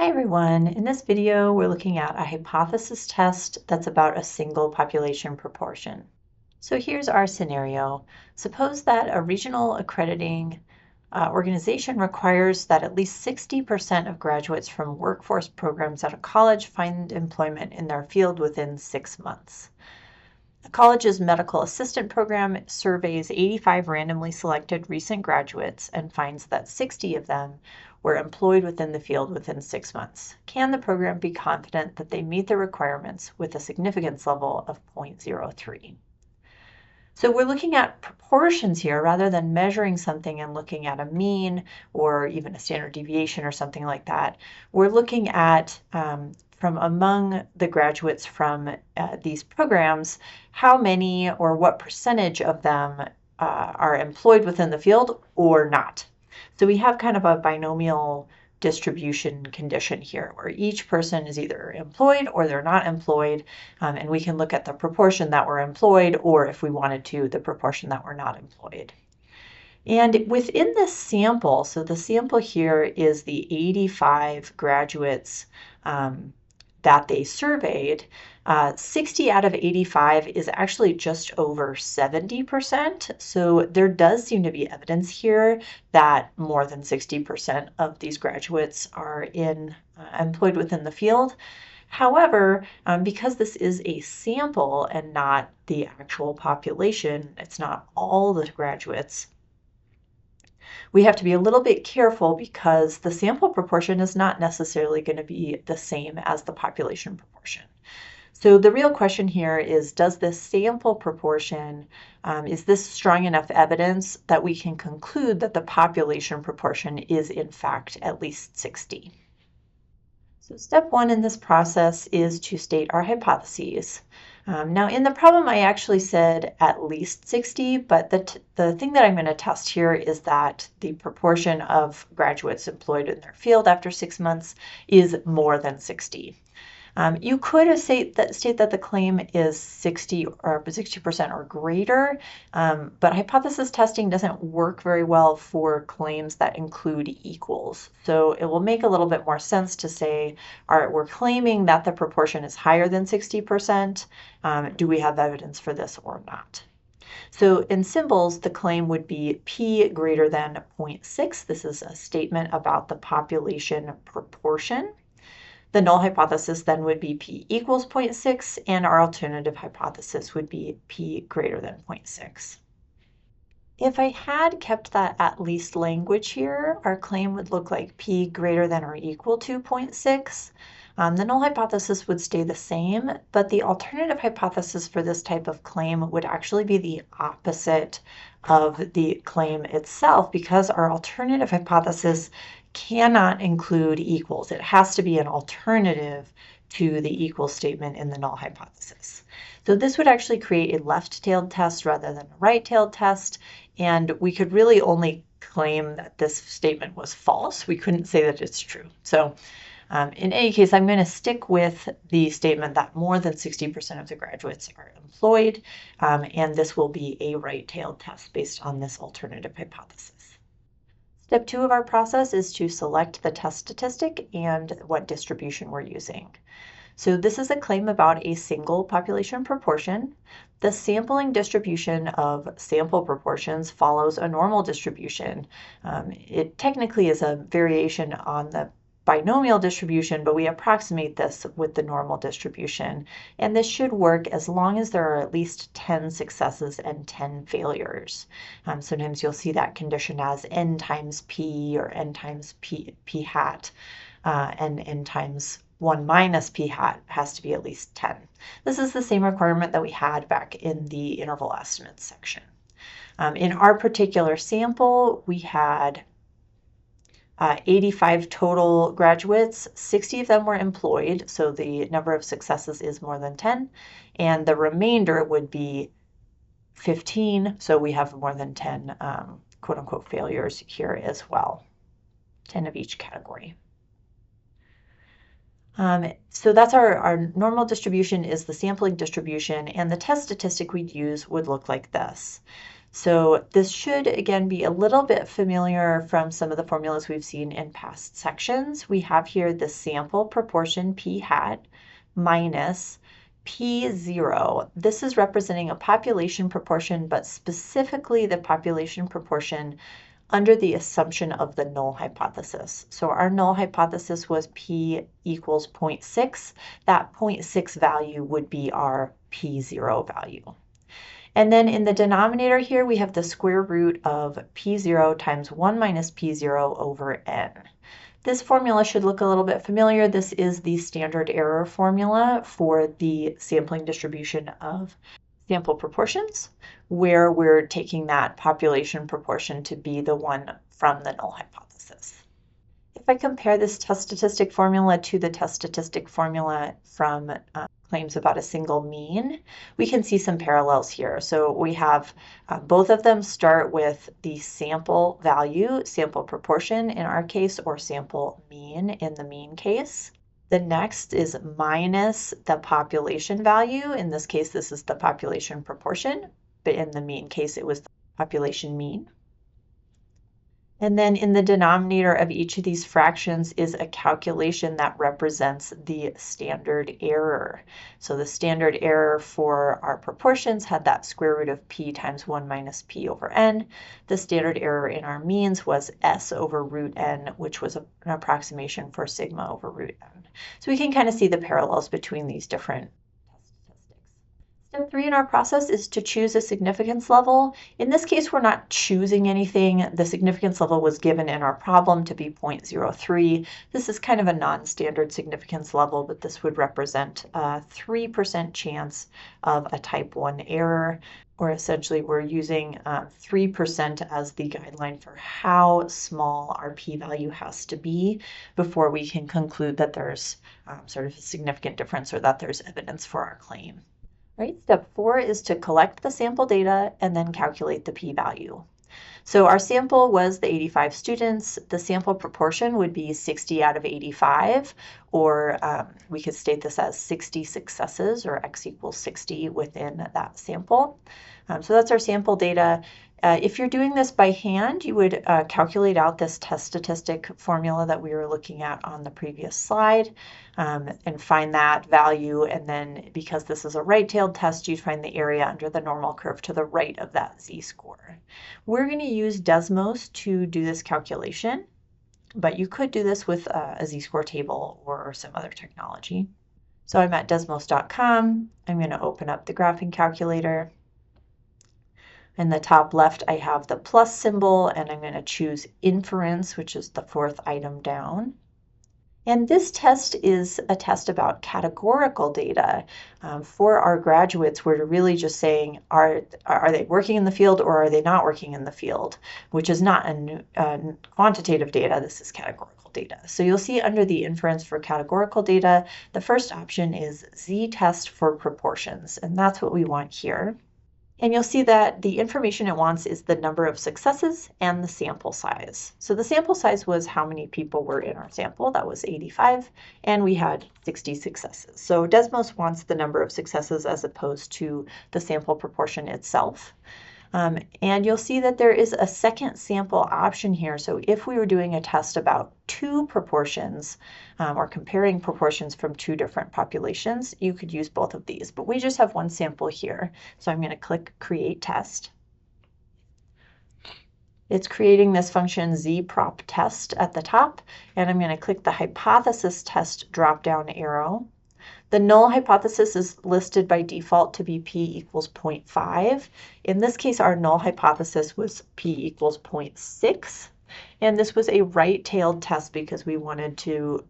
Hi everyone. In this video, we're looking at a hypothesis test that's about a single population proportion. So here's our scenario. Suppose that a regional accrediting organization requires that at least 60% of graduates from workforce programs at a college find employment in their field within 6 months. The college's medical assistant program surveys 85 randomly selected recent graduates and finds that 60 of them were employed within the field within 6 months. Can the program be confident that they meet the requirements with a significance level of 0.03? So we're looking at proportions here rather than measuring something and looking at a mean or even a standard deviation or something like that. We're looking at from among the graduates from these programs, how many or what percentage of them are employed within the field or not. So we have kind of a binomial distribution condition here where each person is either employed or they're not employed, and we can look at the proportion that were employed, or if we wanted to, the proportion that were not employed. And within this sample, so the sample here is the 85 graduates that they surveyed, 60 out of 85 is actually just over 70%. So there does seem to be evidence here that more than 60% of these graduates are employed within the field. However, because this is a sample and not the actual population, it's not all the graduates, we have to be a little bit careful because the sample proportion is not necessarily going to be the same as the population proportion. So the real question here is, does this sample proportion, is this strong enough evidence that we can conclude that the population proportion is in fact at least 60? So step one in this process is to state our hypotheses. Now in the problem I actually said at least 60, but the thing that I'm going to test here is that the proportion of graduates employed in their field after 6 months is more than 60. You could state that the claim is 60% or greater, but hypothesis testing doesn't work very well for claims that include equals. So it will make a little bit more sense to say, all right, we're claiming that the proportion is higher than 60%. Do we have evidence for this or not? So in symbols, the claim would be P greater than 0.6. This is a statement about the population proportion. The null hypothesis then would be P equals 0.6, and our alternative hypothesis would be P greater than 0.6. If I had kept that at least language here, our claim would look like P greater than or equal to 0.6. The null hypothesis would stay the same, but the alternative hypothesis for this type of claim would actually be the opposite of the claim itself, because our alternative hypothesis cannot include equals. It has to be an alternative to the equal statement in the null hypothesis. So this would actually create a left-tailed test rather than a right-tailed test, and we could really only claim that this statement was false. We couldn't say that it's true. So in any case, I'm going to stick with the statement that more than 60% of the graduates are employed, and this will be a right-tailed test based on this alternative hypothesis. Step 2 of our process is to select the test statistic and what distribution we're using. So this is a claim about a single population proportion. The sampling distribution of sample proportions follows a normal distribution. It technically is a variation on the binomial distribution, but we approximate this with the normal distribution. And this should work as long as there are at least 10 successes and 10 failures. Sometimes you'll see that condition as n times p or n times p hat, and n times 1 minus p hat has to be at least 10. This is the same requirement that we had back in the interval estimates section. In our particular sample, we had 85 total graduates, 60 of them were employed, so the number of successes is more than 10, and the remainder would be 15, so we have more than 10 quote-unquote failures here as well, 10 of each category. So that's our normal distribution is the sampling distribution, and the test statistic we'd use would look like this. So this should, again, be a little bit familiar from some of the formulas we've seen in past sections. We have here the sample proportion p hat minus p0. This is representing a population proportion, but specifically the population proportion under the assumption of the null hypothesis. So our null hypothesis was p equals 0.6. That 0.6 value would be our p0 value. And then in the denominator here, we have the square root of p0 times 1 minus p0 over n. This formula should look a little bit familiar. This is the standard error formula for the sampling distribution of sample proportions, where we're taking that population proportion to be the one from the null hypothesis. If I compare this test statistic formula to the test statistic formula from claims about a single mean, we can see some parallels here. So we have both of them start with the sample value, sample proportion in our case, or sample mean in the mean case. The next is minus the population value. In this case, this is the population proportion, but in the mean case, it was the population mean. And then in the denominator of each of these fractions is a calculation that represents the standard error. So the standard error for our proportions had that square root of p times 1 minus p over n. The standard error in our means was s over root n, which was an approximation for sigma over root n. So we can kind of see the parallels between these different Step 3 in our process is to choose a significance level. In this case, we're not choosing anything. The significance level was given in our problem to be 0.03. This is kind of a non-standard significance level, but this would represent a 3% chance of a type 1 error, or essentially we're using 3% as the guideline for how small our p-value has to be before we can conclude that there's sort of a significant difference or that there's evidence for our claim. Right, step 4 is to collect the sample data and then calculate the p-value. So our sample was the 85 students. The sample proportion would be 60 out of 85, or we could state this as 60 successes, or x equals 60 within that sample. So that's our sample data. If you're doing this by hand, you would calculate out this test statistic formula that we were looking at on the previous slide and find that value. And then because this is a right-tailed test, you'd find the area under the normal curve to the right of that z-score. We're going to use Desmos to do this calculation, but you could do this with a z-score table or some other technology. So I'm at desmos.com. I'm going to open up the graphing calculator. In the top left, I have the plus symbol, and I'm going to choose inference, which is the 4th item down. And this test is a test about categorical data. For our graduates, we're really just saying, are they working in the field or are they not working in the field, which is not a quantitative data. This is categorical data. So you'll see under the inference for categorical data, the first option is z-test for proportions, and that's what we want here. And you'll see that the information it wants is the number of successes and the sample size. So the sample size was how many people were in our sample. That was 85, and we had 60 successes. So Desmos wants the number of successes as opposed to the sample proportion itself. And you'll see that there is a second sample option here. So if we were doing a test about 2 proportions or comparing proportions from 2 different populations, you could use both of these. But we just have one sample here. So I'm going to click Create Test. It's creating this function zPropTest at the top, and I'm going to click the Hypothesis Test drop-down arrow. The null hypothesis is listed by default to be p equals 0.5. In this case, our null hypothesis was p equals 0.6. And this was a right-tailed test because we wanted to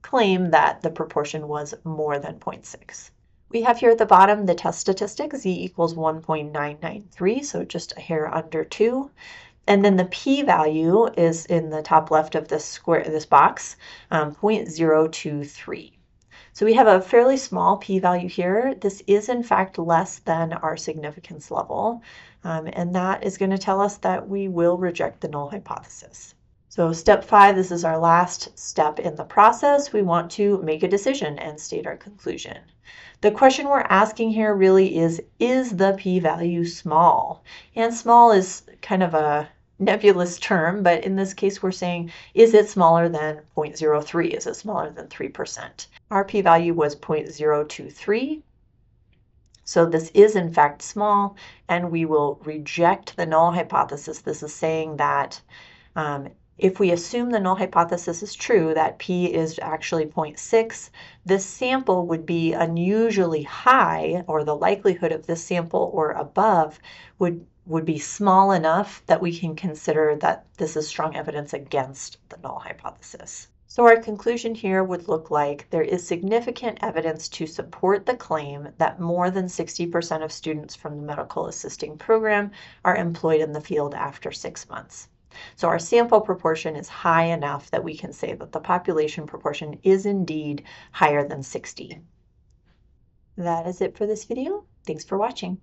claim that the proportion was more than 0.6. We have here at the bottom the test statistic, z equals 1.993, so just a hair under 2. And then the p-value is in the top left of this box, 0.023. So we have a fairly small p-value here. This is in fact less than our significance level, and that is going to tell us that we will reject the null hypothesis. So step 5, this is our last step in the process. We want to make a decision and state our conclusion. The question we're asking here really is the p-value small? And small is kind of a nebulous term, but in this case we're saying, is it smaller than 0.03? Is it smaller than 3%? Our p-value was 0.023. So this is in fact small, and we will reject the null hypothesis. This is saying that if we assume the null hypothesis is true, that p is actually 0.6, this sample would be unusually high, or the likelihood of this sample or above would be small enough that we can consider that this is strong evidence against the null hypothesis. So our conclusion here would look like there is significant evidence to support the claim that more than 60% of students from the medical assisting program are employed in the field after 6 months. So our sample proportion is high enough that we can say that the population proportion is indeed higher than 60. That is it for this video. Thanks for watching.